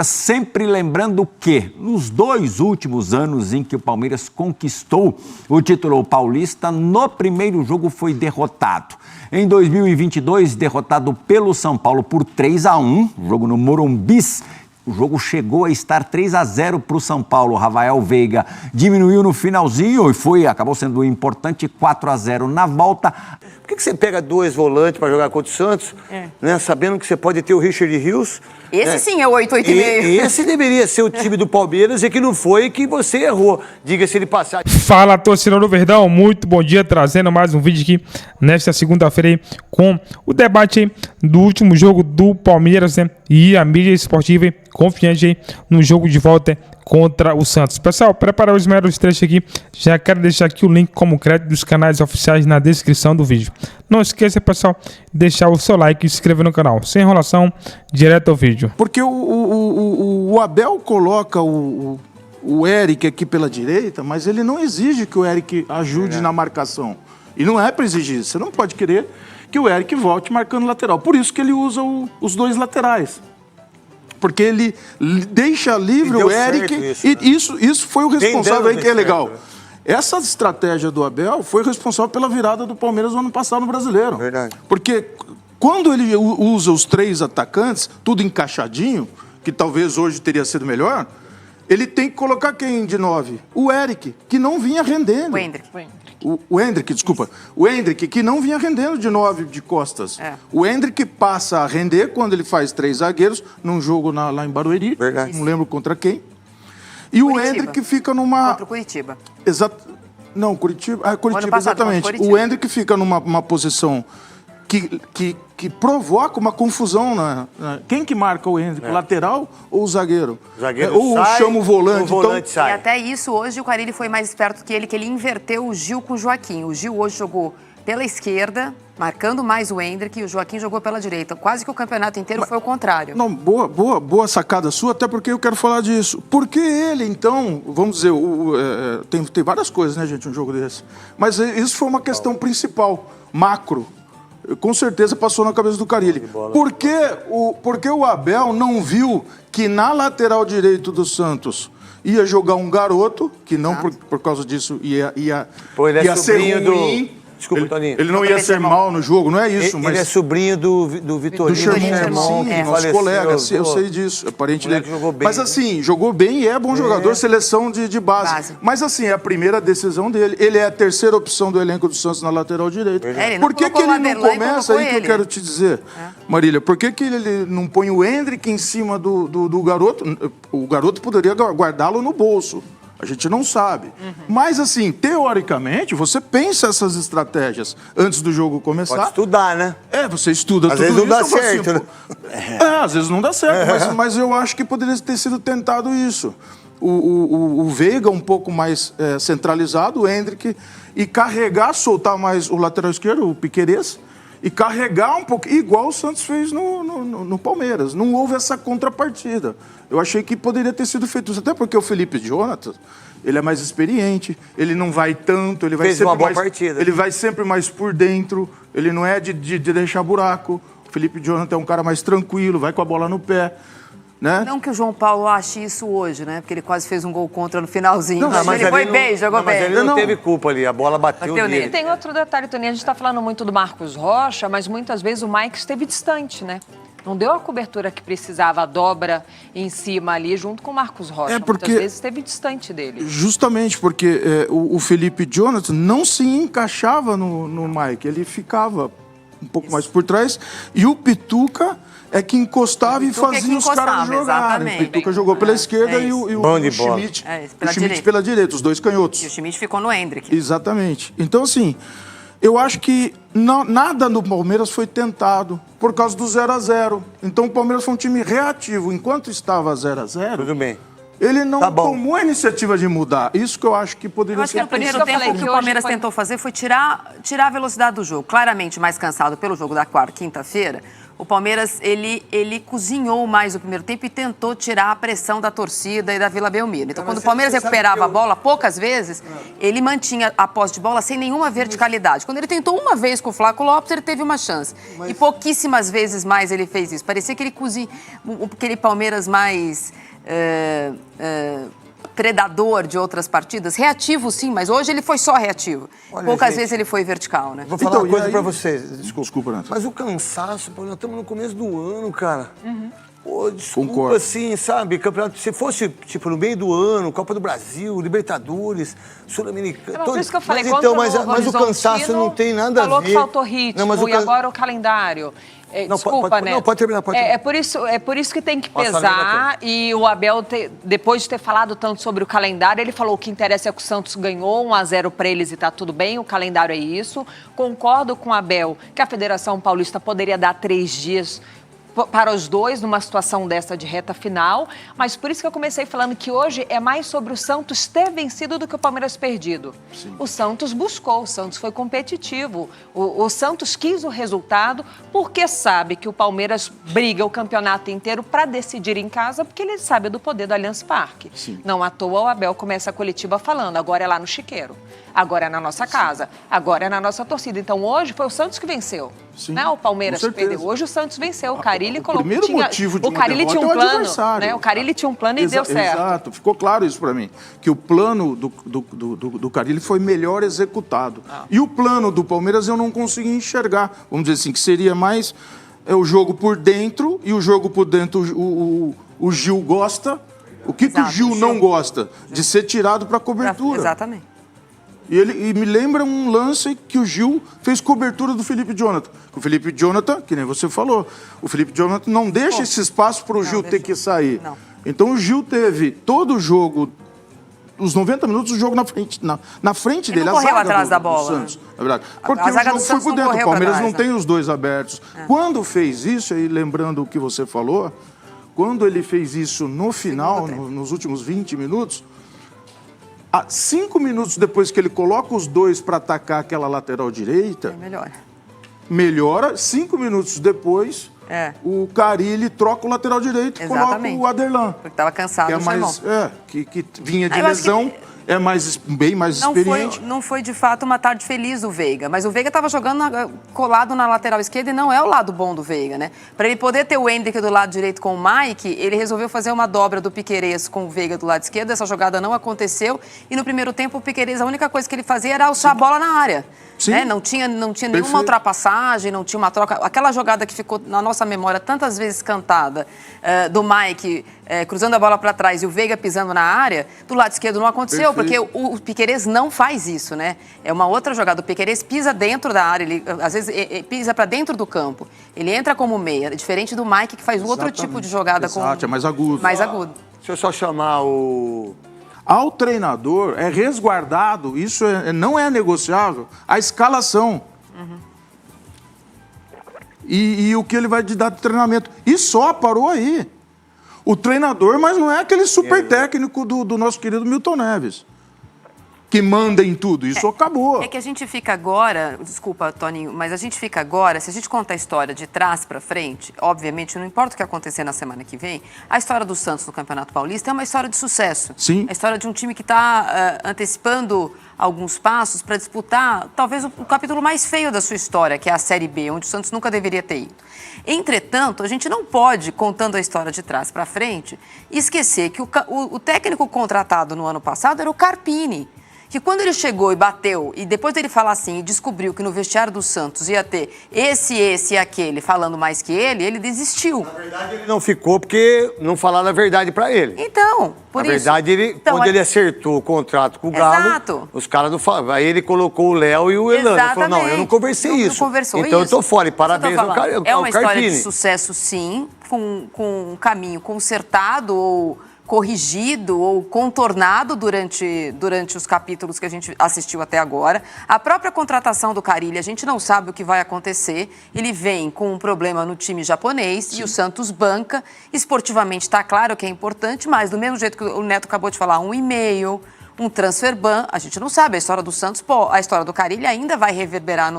Sempre lembrando que, nos 2 últimos anos em que o Palmeiras conquistou o título paulista, no primeiro jogo foi derrotado. Em 2022, derrotado pelo São Paulo por 3-1, jogo no Morumbis. O jogo chegou a estar 3-0 para o São Paulo. Rafael Veiga diminuiu no finalzinho e acabou sendo importante 4-0 na volta. Por que você pega 2 volantes para jogar contra o Santos, né, sabendo que você pode ter o Richard Rios? Esse sim é o 8,5. Esse deveria ser o time do Palmeiras e que não foi que você errou. Diga-se de passagem. Fala, torcedor do Verdão, muito bom dia, trazendo mais um vídeo aqui nesta segunda-feira aí, com o debate aí do último jogo do Palmeiras, né, e a mídia esportiva aí, confiante aí no jogo de volta contra o Santos. Pessoal, prepara os melhores trechos aqui. Já quero deixar aqui o link como crédito dos canais oficiais na descrição do vídeo. Não esqueça, pessoal, de deixar o seu like e se inscrever no canal. Sem enrolação, direto ao vídeo. Porque o Abel coloca o Eric aqui pela direita, mas ele não exige que o Eric ajude na marcação. E não é para exigir. Você não pode querer que o Eric volte marcando lateral. Por isso que ele usa os 2 laterais. Porque ele deixa livre o Eric. Isso foi o responsável aí, que é legal. Essa estratégia do Abel foi responsável pela virada do Palmeiras no ano passado no Brasileiro. Verdade. Porque quando ele usa os 3 atacantes, tudo encaixadinho, que talvez hoje teria sido melhor, ele tem que colocar quem de 9? O Eric, que não vinha rendendo. O Hendrick, desculpa. O Hendrick, que não vinha rendendo de 9 de costas. O Hendrick passa a render quando ele faz 3 zagueiros num jogo lá em Barueri. Verdade. Não lembro contra quem. E Curitiba. O Hendrick fica numa... Contra o Curitiba. Exato. Não, Curitiba. Curitiba, passado, exatamente. Curitiba. O Hendrick fica numa posição que provoca uma confusão. Quem que marca o Hendrick? O lateral ou o zagueiro? O zagueiro ou sai, chama o volante. O volante sai. E até isso, hoje, o Carille foi mais esperto que ele inverteu o Gil com o Joaquim. O Gil hoje jogou pela esquerda, marcando mais o Hendrick, e o Joaquim jogou pela direita. Quase que o campeonato inteiro foi o contrário. Não, boa sacada sua, até porque eu quero falar disso. Por que ele, então, vamos dizer, tem várias coisas, né, gente, um jogo desse. Mas isso foi uma questão principal, macro. Com certeza passou na cabeça do Carille. Por que o Abel não viu que na lateral direito do Santos ia jogar um garoto, que não por causa disso ia ser ruim. Desculpa, Toninho. Ele não ia ser mal no jogo, não é isso. Ele é sobrinho do Vitorino. Do Sherman, sim, nosso colega, eu sei disso, é parente dele. Mas assim, jogou bem e é bom jogador, seleção de base. Mas assim, é a primeira decisão dele. Ele é a terceira opção do elenco do Santos na lateral direita. Por que ele não começa aí que eu quero te dizer, Marília? Por que ele não põe o Hendrick em cima do garoto? O garoto poderia guardá-lo no bolso. A gente não sabe. Mas, assim, teoricamente, você pensa essas estratégias antes do jogo começar. Pode estudar, né? Você estuda tudo isso. Às vezes não dá certo, né? Às vezes não dá certo, mas eu acho que poderia ter sido tentado isso. O Veiga um pouco mais centralizado, o Hendrick, e soltar mais o lateral esquerdo, o Piquerez, e carregar um pouco, igual o Santos fez no Palmeiras. Não houve essa contrapartida. Eu achei que poderia ter sido feito isso, até porque o Felipe Jonathan, ele é mais experiente, ele não vai tanto, ele vai sempre mais partida. Ele vai sempre mais por dentro, ele não é de deixar buraco. O Felipe Jonathan é um cara mais tranquilo, vai com a bola no pé. Né? Não que o João Paulo ache isso hoje, né? Porque ele quase fez um gol contra no finalzinho. Mas ele foi bem, jogou bem. Mas ele não teve culpa ali, a bola bateu nele. E tem outro detalhe, Toninho, a gente está falando muito do Marcos Rocha, mas muitas vezes o Mike esteve distante, né? Não deu a cobertura que precisava, a dobra em cima ali, junto com o Marcos Rocha. Muitas vezes esteve distante dele. Justamente porque o Felipe Jonathan não se encaixava no Mike, ele ficava um pouco mais por trás, e o Pituca é que encostava e fazia os caras jogarem. O Pituca jogou pela esquerda e o Schmidt pela direita, os 2 canhotos. E o Schmidt ficou no Hendrick. Exatamente. Então, assim, eu acho que nada no Palmeiras foi tentado por causa do 0-0. Então, o Palmeiras foi um time reativo. Enquanto estava 0-0... Tudo bem. Ele não tomou a iniciativa de mudar. Isso que eu acho que poderia ser... Eu acho que no primeiro tempo o que o Palmeiras tentou fazer foi tirar a velocidade do jogo. Claramente mais cansado pelo jogo da quinta-feira, O Palmeiras, ele cozinhou mais o primeiro tempo e tentou tirar a pressão da torcida e da Vila Belmiro. Então, quando o Palmeiras recuperava a bola, poucas vezes, ele mantinha a posse de bola sem nenhuma verticalidade. Quando ele tentou uma vez com o Flaco Lopes, ele teve uma chance. E pouquíssimas vezes mais ele fez isso. Parecia que ele cozinha aquele Palmeiras mais... predador de outras partidas, reativo sim, mas hoje ele foi só reativo. Olha, Poucas gente, vezes ele foi vertical, né? Vou falar Então, uma coisa e aí- pra vocês, Desculpa, Renato. mas o cansaço, pô, nós estamos no começo do ano, cara. Pô, desculpa, Concordo. assim, sabe, campeonato, se fosse, tipo, no meio do ano, Copa do Brasil, Libertadores, Sul-Americana... Por isso que eu falei, mas, contra então, mas o Horizontino, cansaço não tem nada a ver... Falou que faltou ritmo, Não, mas o e agora o calendário. Não, Desculpa, pode- né? não, pode terminar, pode terminar. É por isso que tem que Passa a pesar. E o Abel, depois de ter falado tanto sobre o calendário, ele falou que o que interessa é que o Santos ganhou 1-0 para eles e tá tudo bem, o calendário é isso. Concordo com o Abel que a Federação Paulista poderia dar 3 dias para os dois numa situação dessa de reta final, mas por isso que eu comecei falando que hoje é mais sobre o Santos ter vencido do que o Palmeiras perdido. Sim. O Santos buscou, o Santos foi competitivo, o Santos quis o resultado porque sabe que o Palmeiras briga o campeonato inteiro para decidir em casa, porque ele sabe do poder do Allianz Parque. Sim. Não à toa o Abel começa a coletiva falando, agora é lá no Chiqueiro, agora é na nossa casa, agora é na nossa torcida. Então hoje foi o Santos que venceu. Sim, né? O Palmeiras com certeza. perdeu. Hoje o Santos venceu. O Carilli colocou. Primeiro motivo de o uma Carilli derrota tinha um é o plano, adversário. né? O Carilli tinha um plano e deu certo. Exato, ficou claro isso para mim. Que o plano do Carilli foi melhor executado. E o plano do Palmeiras eu não consegui enxergar. Vamos dizer assim, que seria mais o jogo por dentro, e o jogo por dentro o Gil gosta. O que o Gil não gosta? De ser tirado para cobertura. Exatamente. E me lembra um lance que o Gil fez cobertura do Felipe Jonathan. O Felipe Jonathan, que nem você falou, o Felipe Jonathan não deixa esse espaço para o Gil ter que sair. Não. Então o Gil teve todo o jogo, os 90 minutos, o jogo na frente Ele dele. não a correu zaga atrás da do bola, Santos, né? é verdade. Porque A zaga o do jogo foi Santos por não dentro. O correu pra Palmeiras trás, não tem os dois abertos. Quando fez isso, aí lembrando o que você falou, quando ele fez isso no final, nos últimos 20 minutos, 5 minutos depois que ele coloca os dois para atacar aquela lateral direita, melhora. 5 minutos depois, o Carilli troca o lateral direito e coloca o Aderlan. Porque estava cansado, que é mais, que vinha de eu acho lesão, é bem mais experiente. Não foi, de fato, uma tarde feliz do Veiga, mas o Veiga estava jogando colado na lateral esquerda e não é o lado bom do Veiga, né? Para ele poder ter o Hendrick do lado direito com o Mike, ele resolveu fazer uma dobra do Piquerez com o Veiga do lado esquerdo. Essa jogada não aconteceu e no primeiro tempo o Piquerez, a única coisa que ele fazia era alçar a bola na área. Né? Não tinha nenhuma ultrapassagem, não tinha uma troca. Aquela jogada que ficou na nossa memória tantas vezes cantada, do Mike cruzando a bola para trás e o Veiga pisando na área, do lado esquerdo não aconteceu, porque o Piquerez não faz isso, né? É uma outra jogada. O Piquerez pisa dentro da área, ele às vezes pisa para dentro do campo. Ele entra como meia, diferente do Mike, que faz outro tipo de jogada. É mais agudo. Mais agudo. Deixa eu só chamar o... Ao treinador é resguardado, isso não é negociável, a escalação. E o que ele vai te dar de treinamento. E só parou aí. O treinador, mas não é aquele super técnico do nosso querido Milton Neves, que manda em tudo. Isso acabou. É que a gente fica agora, desculpa, Toninho, mas a gente fica agora, se a gente conta a história de trás para frente, obviamente, não importa o que acontecer na semana que vem, a história do Santos no Campeonato Paulista é uma história de sucesso. Sim. A história de um time que está antecipando alguns passos para disputar talvez o capítulo mais feio da sua história, que é a Série B, onde o Santos nunca deveria ter ido. Entretanto, a gente não pode, contando a história de trás para frente, esquecer que o técnico contratado no ano passado era o Carpini, que quando ele chegou e bateu, e depois dele falar assim, e descobriu que no vestiário do Santos ia ter esse e aquele falando mais que ele desistiu. Na verdade, ele não ficou porque não falaram a verdade pra ele. Então, por isso... Na verdade, quando ele acertou o contrato com o Galo, os caras não falaram. Aí ele colocou o Léo e o Elano. Ele falou, não, eu não conversei isso. Não conversou então isso. Eu tô fora. E parabéns ao Carpini. É uma história de sucesso, sim, com um caminho consertado ou corrigido ou contornado durante os capítulos que a gente assistiu até agora. A própria contratação do Carilli, a gente não sabe o que vai acontecer. Ele vem com um problema no time japonês e o Santos banca. Esportivamente está claro que é importante, mas do mesmo jeito que o Neto acabou de falar, um e-mail, um transfer ban, a gente não sabe. A história do Santos, a história do Carilli ainda vai reverberar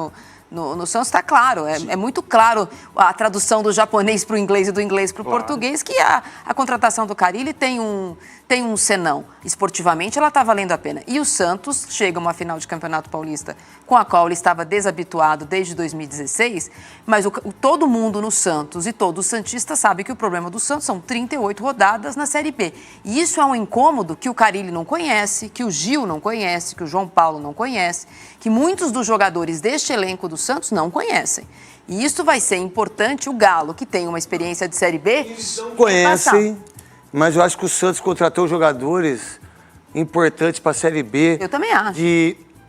No Santos está claro, é muito claro a tradução do japonês para o inglês e do inglês para o português, que a contratação do Carille tem um senão. Esportivamente, ela está valendo a pena. E o Santos chega a uma final de Campeonato Paulista com a qual ele estava desabituado desde 2016, mas todo mundo no Santos e todo santista sabe que o problema do Santos são 38 rodadas na Série B. E isso é um incômodo que o Carille não conhece, que o Gil não conhece, que o João Paulo não conhece, que muitos dos jogadores deste elenco do Santos não conhecem. E isso vai ser importante o Galo, que tem uma experiência de Série B, conhecem, mas eu acho que o Santos contratou jogadores importantes para a Série B. Eu também acho.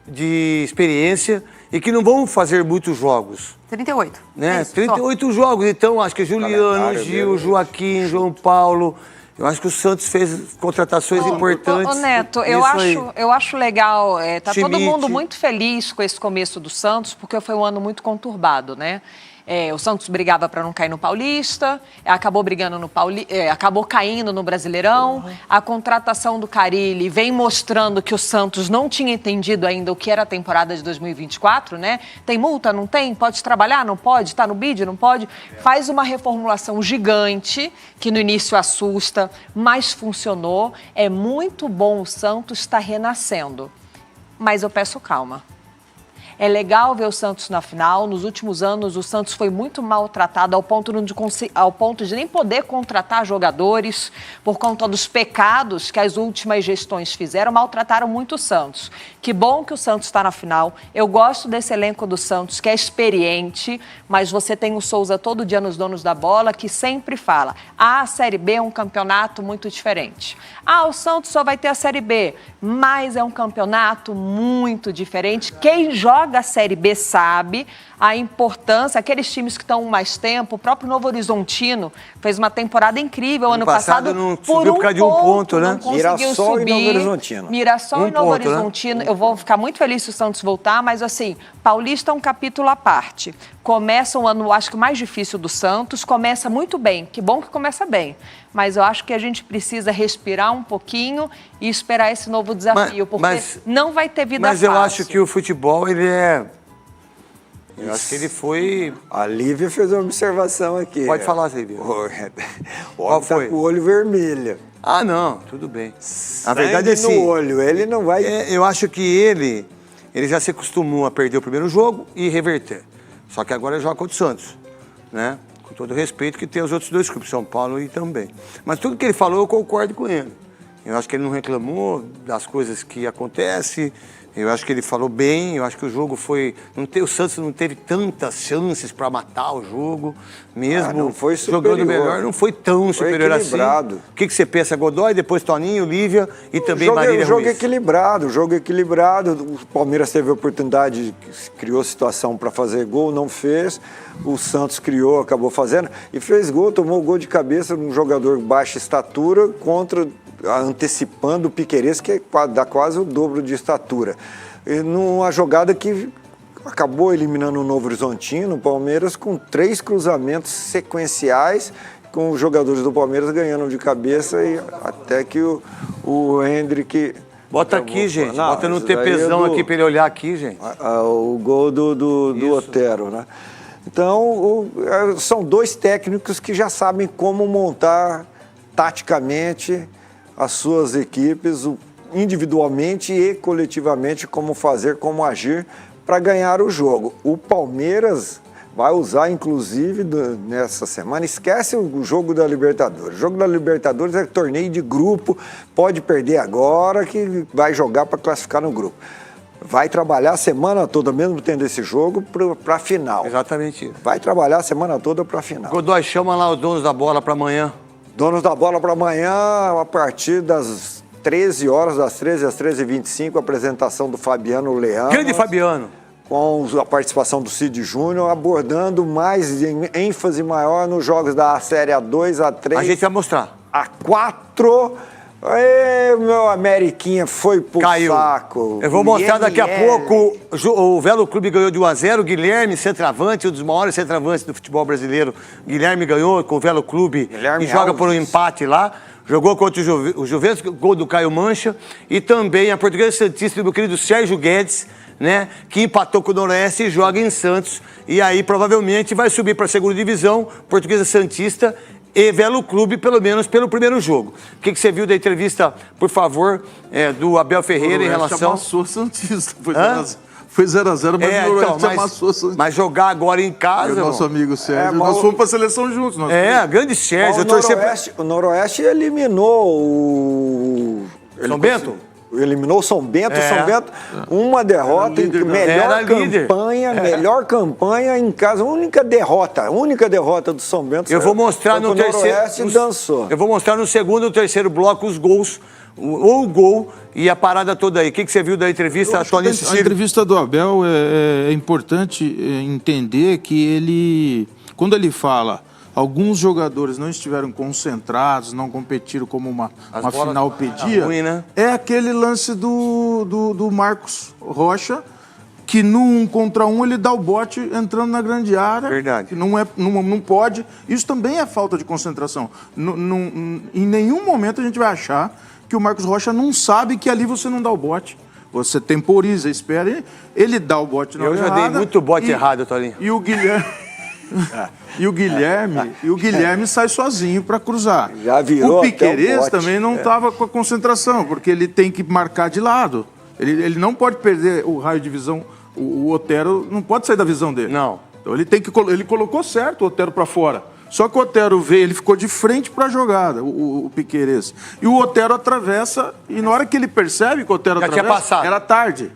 De experiência e que não vão fazer muitos jogos. 38. Né? Isso, 38 jogos. Então, acho que Juliano, Gil, Joaquim, João Paulo... Eu acho que o Santos fez contratações importantes. Ô Neto, eu acho legal, tá todo mundo muito feliz com esse começo do Santos, porque foi um ano muito conturbado, né? O Santos brigava para não cair no Paulista, acabou brigando acabou caindo no Brasileirão. A contratação do Carille vem mostrando que o Santos não tinha entendido ainda o que era a temporada de 2024, né? Tem multa? Não tem? Pode trabalhar? Não pode? Tá no bid? Não pode? Faz uma reformulação gigante, que no início assusta, mas funcionou. É muito bom o Santos estar renascendo. Mas eu peço calma. É legal ver o Santos na final. Nos últimos anos, o Santos foi muito maltratado ao ponto de nem poder contratar jogadores por conta dos pecados que as últimas gestões fizeram. Maltrataram muito o Santos. Que bom que o Santos está na final. Eu gosto desse elenco do Santos, que é experiente, mas você tem o Souza todo dia nos Donos da Bola, que sempre fala: a Série B é um campeonato muito diferente. O Santos só vai ter a Série B, mas é um campeonato muito diferente. Quem joga a Série B sabe a importância, aqueles times que estão mais tempo, o próprio Novo Horizontino fez uma temporada incrível ano passado não subiu por causa de um ponto, né? Não conseguiu subir. E Novo Horizontino. Mirassol e Novo Horizontino. Eu vou ficar muito feliz se o Santos voltar, mas assim, Paulista é um capítulo à parte. Começa um ano, acho que o mais difícil do Santos, começa muito bem, que bom que começa bem, mas eu acho que a gente precisa respirar um pouquinho e esperar esse novo desafio, porque não vai ter vida fácil. Mas eu acho que o futebol, eu acho que ele foi... A Lívia fez uma observação aqui. Pode falar, Lívia. O homem tá com o olho vermelho. Não, tudo bem. A verdade é assim... no olho, ele não vai... eu acho que ele já se acostumou a perder o primeiro jogo e reverter. Só que agora ele joga contra o Santos, né? Com todo o respeito que tem os outros dois clubes, São Paulo e também. Mas tudo que ele falou, eu concordo com ele. Eu acho que ele não reclamou das coisas que acontecem. Eu acho que ele falou bem, eu acho que o jogo foi... o Santos não teve tantas chances para matar o jogo, mesmo não foi superior. Jogando melhor, não foi tão superior equilibrado. Assim. O que você pensa? Godoy, depois Toninho, Lívia e também Marília Ruiz. O jogo equilibrado. O Palmeiras teve a oportunidade, criou situação para fazer gol, não fez. O Santos criou, acabou fazendo e fez gol, tomou gol de cabeça num jogador de baixa estatura antecipando o Piquerez, que dá quase o dobro de estatura. E numa jogada que acabou eliminando o Novo Horizontino, o Palmeiras, com 3 cruzamentos sequenciais, com os jogadores do Palmeiras ganhando de cabeça, e até que o Hendrick... Bota aqui, gente. Bota no TPzão aqui para ele olhar aqui, gente. O gol do Otero, né? Então, são 2 técnicos que já sabem como montar taticamente as suas equipes, individualmente e coletivamente, como fazer, como agir para ganhar o jogo. O Palmeiras vai usar, inclusive, nessa semana, esquece o jogo da Libertadores. O jogo da Libertadores é torneio de grupo, pode perder agora, que vai jogar para classificar no grupo. Vai trabalhar a semana toda, mesmo tendo esse jogo, para a final. Exatamente isso. Vai trabalhar a semana toda para a final. Godoy, chama lá os donos da bola para amanhã. Donos da bola para amanhã, a partir das 13 horas, das 13 às 13h25, a apresentação do Fabiano Leão. Grande Fabiano! Com a participação do Cid Júnior, abordando mais ênfase maior nos jogos da Série A2, A3. A gente vai mostrar. A4. Meu Ameriquinha foi pro saco. Eu vou mostrar daqui a pouco. O Velo Clube ganhou de 1-0. Guilherme, centroavante, um dos maiores centroavantes do futebol brasileiro. Guilherme ganhou com o Velo Clube e joga por um empate lá. Jogou contra o Juventus, gol do Caio Mancha, e também a Portuguesa Santista do meu querido Sérgio Guedes, né, que empatou com o Noroeste e joga em Santos. E aí, provavelmente, vai subir para a segunda divisão, Portuguesa Santista e Velo Clube, pelo menos pelo primeiro jogo. O que você viu da entrevista, por favor, do Abel Ferreira em relação... amassou Santista, foi 0x0, mas o Noroeste amassou Santista. Mas jogar agora em casa... E o nosso amigo Sérgio, nós fomos para a seleção juntos. Grande Sérgio. O Noroeste eliminou o... São Bento? Eliminou o São Bento. São Bento, uma derrota, melhor campanha em casa, única derrota do São Bento. Eu vou mostrar no terceiro. Dançou. Eu vou mostrar no segundo e no terceiro bloco os gols, ou o gol e a parada toda aí. O que você viu da entrevista, Tony Cecílio? A entrevista do Abel é importante entender que ele, quando ele fala, alguns jogadores não estiveram concentrados, não competiram como uma final pedia. Ruim, né? É aquele lance do Marcos Rocha, que no 1 contra 1 ele dá o bote entrando na grande área. Verdade. Que não pode. Isso também é falta de concentração. Em nenhum momento a gente vai achar que o Marcos Rocha não sabe que ali você não dá o bote. Você temporiza, espera, ele dá o bote na hora errada. Eu já dei muito bote errado, Torinho. E o Guilherme... E o Guilherme sai sozinho para cruzar. Já virou. O Piquerez também não estava com a concentração, porque ele tem que marcar de lado. Ele não pode perder o raio de visão. O Otero não pode sair da visão dele. Não. Então ele colocou certo o Otero para fora. Só que o Otero veio, ele ficou de frente para a jogada, o Piquerez. E o Otero atravessa, e na hora que ele percebe que o Otero atravessa, era tarde.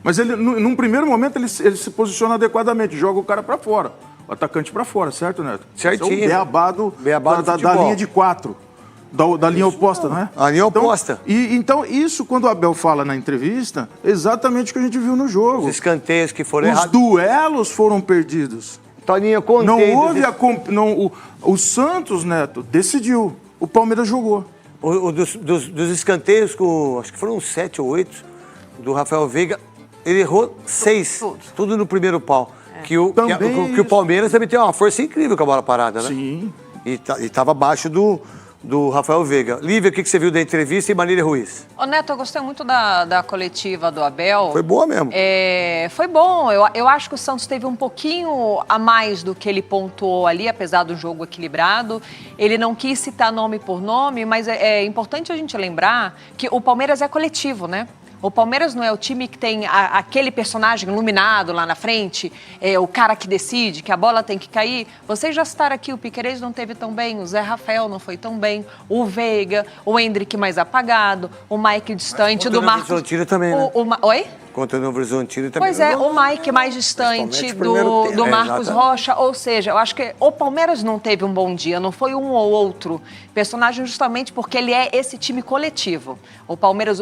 Mas ele, num primeiro momento, ele se posiciona adequadamente, joga o cara para fora. O atacante para fora, certo, Neto? Certinho. Esse é o beabá da linha de 4. Da linha oposta, não é? A linha oposta. Então, isso, quando o Abel fala na entrevista, é exatamente o que a gente viu no jogo. Os escanteios que foram errados. Os duelos foram perdidos. Toninho, contei. Não houve o Santos, Neto, decidiu. O Palmeiras jogou. Dos escanteios, acho que foram 7 ou 8, do Rafael Veiga, ele errou 6. Tudo no primeiro pau. Que o Palmeiras também tem uma força incrível com a bola parada, né? Sim. E estava abaixo do Rafael Veiga. Lívia, o que você viu da entrevista e Marília Ruiz? Ô Neto, eu gostei muito da coletiva do Abel. Foi boa mesmo. Foi bom. Eu acho que o Santos teve um pouquinho a mais do que ele pontuou ali, apesar do jogo equilibrado. Ele não quis citar nome por nome, mas é importante a gente lembrar que o Palmeiras é coletivo, né? O Palmeiras não é o time que tem aquele personagem iluminado lá na frente, o cara que decide, que a bola tem que cair. Vocês já citaram aqui, o Piquerez não teve tão bem, o Zé Rafael não foi tão bem, o Veiga, o Hendrick mais apagado, o Mike distante do Marcos... Contra o Novo Horizontino também, né? Oi? Contra o Novo Horizontino também. Pois é, o Mike mais distante do Marcos Rocha. Ou seja, eu acho que o Palmeiras não teve um bom dia, não foi um ou outro personagem, justamente porque ele é esse time coletivo. O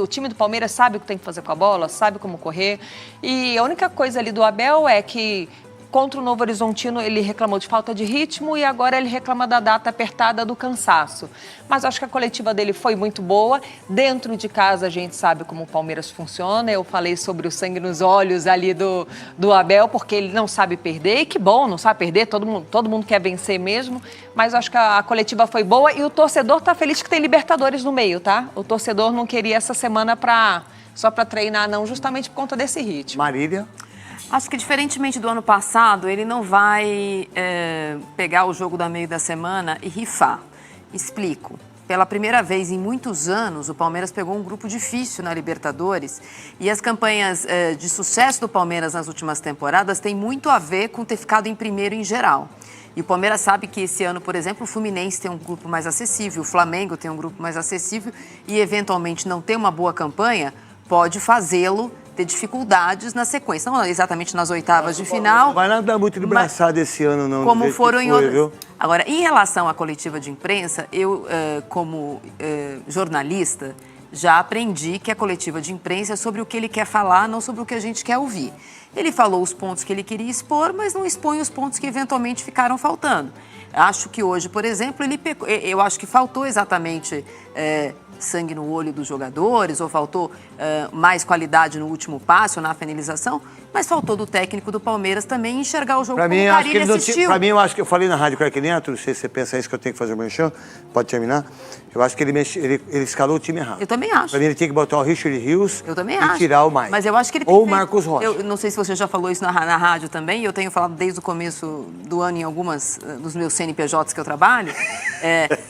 time do Palmeiras sabe o que tem que fazer com a bola, sabe como correr. E a única coisa ali do Abel é que contra o Novo Horizontino ele reclamou de falta de ritmo e agora ele reclama da data apertada do cansaço. Mas acho que a coletiva dele foi muito boa. Dentro de casa a gente sabe como o Palmeiras funciona. Eu falei sobre o sangue nos olhos ali do Abel, porque ele não sabe perder. E que bom, não sabe perder, todo mundo quer vencer mesmo. Mas acho que a coletiva foi boa e o torcedor tá feliz que tem Libertadores no meio, tá? O torcedor não queria essa semana só para treinar, não, justamente por conta desse ritmo. Marília? Acho que, diferentemente do ano passado, ele não vai pegar o jogo da meio da semana e rifar. Explico. Pela primeira vez em muitos anos, o Palmeiras pegou um grupo difícil na Libertadores e as campanhas de sucesso do Palmeiras nas últimas temporadas têm muito a ver com ter ficado em primeiro em geral. E o Palmeiras sabe que esse ano, por exemplo, o Fluminense tem um grupo mais acessível, o Flamengo tem um grupo mais acessível e, eventualmente, não ter uma boa campanha pode fazê-lo ter dificuldades na sequência. Não exatamente nas oitavas de final. Não vai nada muito de braçada esse ano, não. Como foram em outros. Agora, em relação à coletiva de imprensa, eu, como jornalista, já aprendi que a coletiva de imprensa é sobre o que ele quer falar, não sobre o que a gente quer ouvir. Ele falou os pontos que ele queria expor, mas não expõe os pontos que eventualmente ficaram faltando. Acho que hoje, por exemplo, eu acho que faltou exatamente sangue no olho dos jogadores, ou faltou mais qualidade no último passe ou na finalização, mas faltou do técnico do Palmeiras também enxergar o jogo como o Carille assistiu. Pra mim, eu acho que eu falei na Rádio Craque Neto, não sei se você pensa isso que eu tenho que fazer o merchan, pode terminar. Eu acho que ele escalou o time errado. Eu também acho. Pra mim, ele tinha que botar o Richard Rios e tirar o Mike. Mas eu acho que ele tem ou o Marcos Rocha. Eu não sei se você já falou isso na rádio também, eu tenho falado desde o começo do ano em algumas dos meus CNPJs que eu trabalho.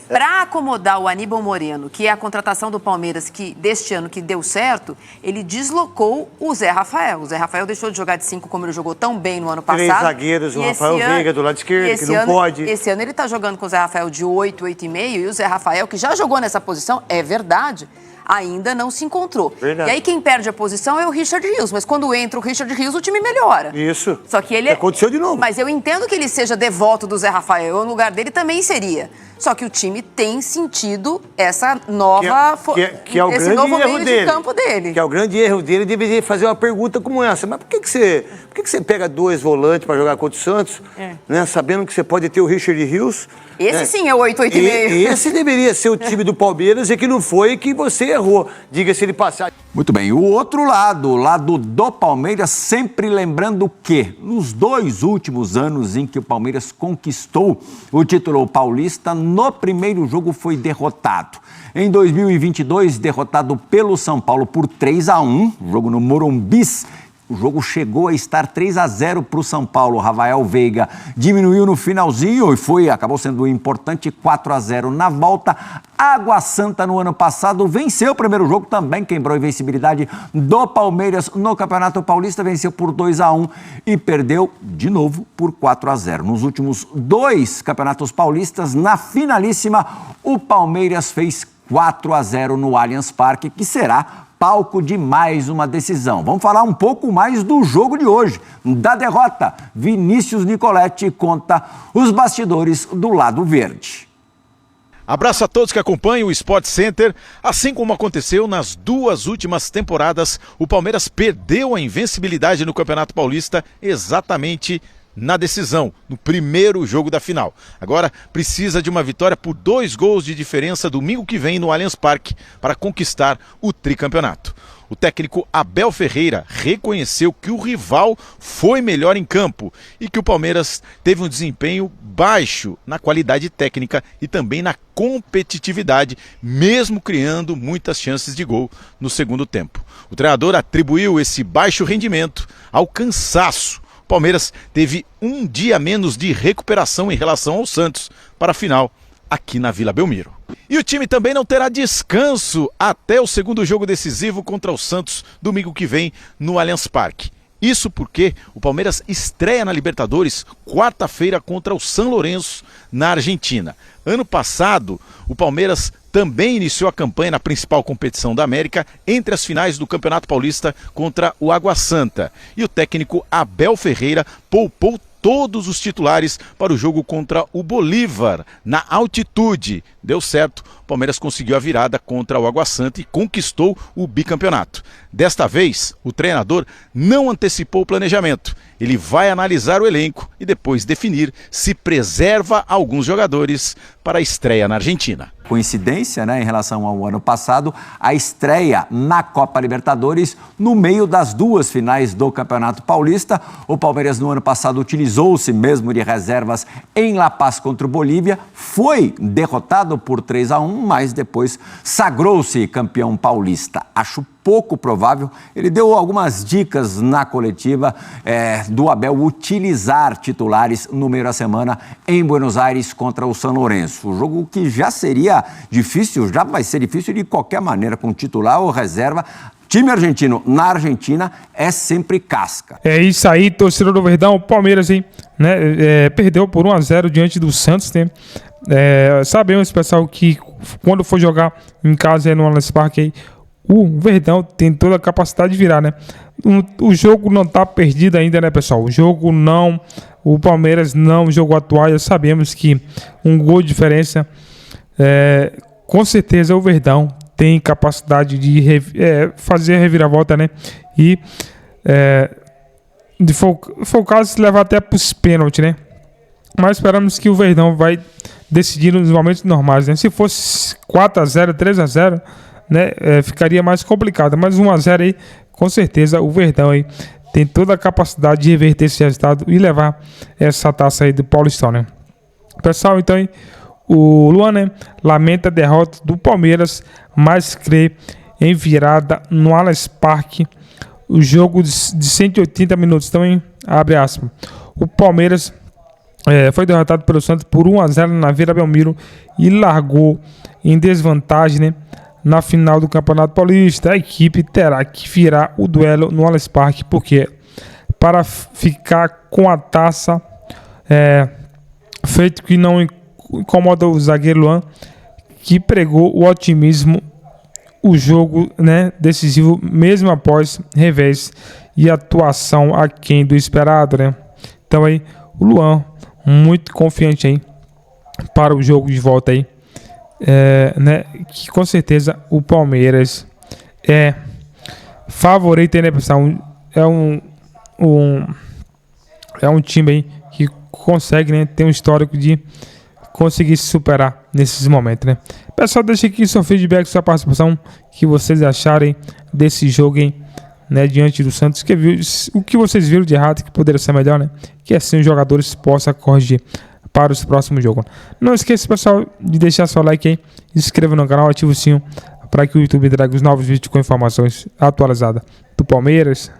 Para acomodar o Aníbal Moreno, que é a contratação do Palmeiras deste ano que deu certo, ele deslocou o Zé Rafael. O Zé Rafael deixou de jogar de 5 como ele jogou tão bem no ano passado. 3 zagueiros, o Rafael Veiga do lado esquerdo, que não pode. Esse ano ele está jogando com o Zé Rafael de 8, 8,5, e o Zé Rafael, que já jogou nessa posição, é verdade, ainda não se encontrou. Verdade. E aí quem perde a posição é o Richard Rios, mas quando entra o Richard Rios, o time melhora. Isso. Só que ele aconteceu de novo. Mas eu entendo que ele seja devoto do Zé Rafael, eu no lugar dele também seria. Só que o time tem sentido essa nova que é o esse grande novo erro meio dele. de campo dele. Que é o grande erro dele, ele deveria fazer uma pergunta como essa. Mas por que você pega 2 volantes para jogar contra o Santos, né, sabendo que você pode ter o Richard Rios? Esse sim é o 8, 8,5. Esse deveria ser o time do Palmeiras e que não foi, que você errou. Diga-se ele passar. Muito bem, o outro lado, o lado do Palmeiras, sempre lembrando que nos 2 últimos anos em que o Palmeiras conquistou o título paulista, no primeiro jogo foi derrotado. Em 2022, derrotado pelo São Paulo por 3-1, jogo no Morumbis. O jogo chegou a estar 3-0 para o São Paulo. Rafael Veiga diminuiu no finalzinho e acabou sendo importante, 4-0 na volta. Água Santa no ano passado venceu o primeiro jogo, também quebrou a invencibilidade do Palmeiras no Campeonato Paulista, venceu por 2-1 e perdeu de novo por 4-0. Nos últimos 2 campeonatos paulistas, na finalíssima, o Palmeiras fez 4-0 no Allianz Parque, que será palco de mais uma decisão. Vamos falar um pouco mais do jogo de hoje, da derrota. Vinícius Nicoletti conta os bastidores do lado verde. Abraço a todos que acompanham o Sport Center. Assim como aconteceu nas 2 últimas temporadas, o Palmeiras perdeu a invencibilidade no Campeonato Paulista exatamente na decisão, no primeiro jogo da final. Agora precisa de uma vitória por 2 gols de diferença domingo que vem no Allianz Parque para conquistar o tricampeonato. O técnico Abel Ferreira reconheceu que o rival foi melhor em campo e que o Palmeiras teve um desempenho baixo na qualidade técnica e também na competitividade, mesmo criando muitas chances de gol no segundo tempo. O treinador atribuiu esse baixo rendimento ao cansaço. O Palmeiras teve um dia menos de recuperação em relação ao Santos para a final aqui na Vila Belmiro. E o time também não terá descanso até o segundo jogo decisivo contra o Santos domingo que vem no Allianz Parque. Isso porque o Palmeiras estreia na Libertadores quarta-feira contra o São Lourenço na Argentina. Ano passado, o Palmeiras também iniciou a campanha na principal competição da América entre as finais do Campeonato Paulista contra o Água Santa. E o técnico Abel Ferreira poupou todos os titulares para o jogo contra o Bolívar, na altitude. Deu certo, o Palmeiras conseguiu a virada contra o Água Santa e conquistou o bicampeonato. Desta vez, o treinador não antecipou o planejamento. Ele vai analisar o elenco e depois definir se preserva alguns jogadores para a estreia na Argentina. Coincidência, né, em relação ao ano passado, a estreia na Copa Libertadores no meio das 2 finais do Campeonato Paulista. O Palmeiras no ano passado utilizou-se mesmo de reservas em La Paz contra o Bolívia, foi derrotado por 3-1, mas depois sagrou-se campeão paulista. Acho pouco provável. Ele deu algumas dicas na coletiva do Abel utilizar titulares no meio da semana em Buenos Aires contra o São Lourenço. O jogo que já seria difícil, já vai ser difícil de qualquer maneira, com titular ou reserva. Time argentino na Argentina é sempre casca. É isso aí, torcedor do Verdão. O Palmeiras, hein, né, perdeu por 1-0 diante do Santos, né? Sabemos, pessoal, que quando for jogar em casa no Allianz Parque, o Verdão tem toda a capacidade de virar, né? O jogo não tá perdido ainda, né, pessoal? O Palmeiras não jogou a toalha. Sabemos que um gol de diferença, com certeza o Verdão tem capacidade de fazer a reviravolta, né? E foi o caso de levar até para os pênaltis, né? Mas esperamos que o Verdão vai decidir nos momentos normais, né? Se fosse 4-0, 3-0, né? Ficaria mais complicado. Mas 1-0 aí, com certeza, o Verdão aí tem toda a capacidade de reverter esse resultado e levar essa taça aí do Paulistão, né? Pessoal, então, hein, o Luan, né, lamenta a derrota do Palmeiras, mas crê em virada no Allianz Parque. O jogo de 180 minutos, então, hein, abre aspas. O Palmeiras foi derrotado pelo Santos por 1-0 na Vila Belmiro e largou em desvantagem, né, na final do Campeonato Paulista. A equipe terá que virar o duelo no Allianz Parque, porque para ficar com a taça, feito que não incomoda o zagueiro Luan, que pregou o otimismo, o jogo, né, decisivo, mesmo após revés e atuação aquém do esperado, né? Então aí, o Luan muito confiante aí para o jogo de volta aí, né? Que com certeza o Palmeiras é favorito, né, pessoal? É um time aí que consegue, né, ter um histórico de conseguir se superar nesses momentos, né? Pessoal, deixa aqui seu feedback, sua participação, que vocês acharem desse jogo, hein, né, diante do Santos, o que vocês viram de errado, que poderia ser melhor, né? Que assim os jogadores possam corrigir para os próximos jogos. Não esqueça, pessoal, de deixar seu like aí, se inscreva no canal, ative o sininho para que o YouTube traga os novos vídeos com informações atualizadas do Palmeiras,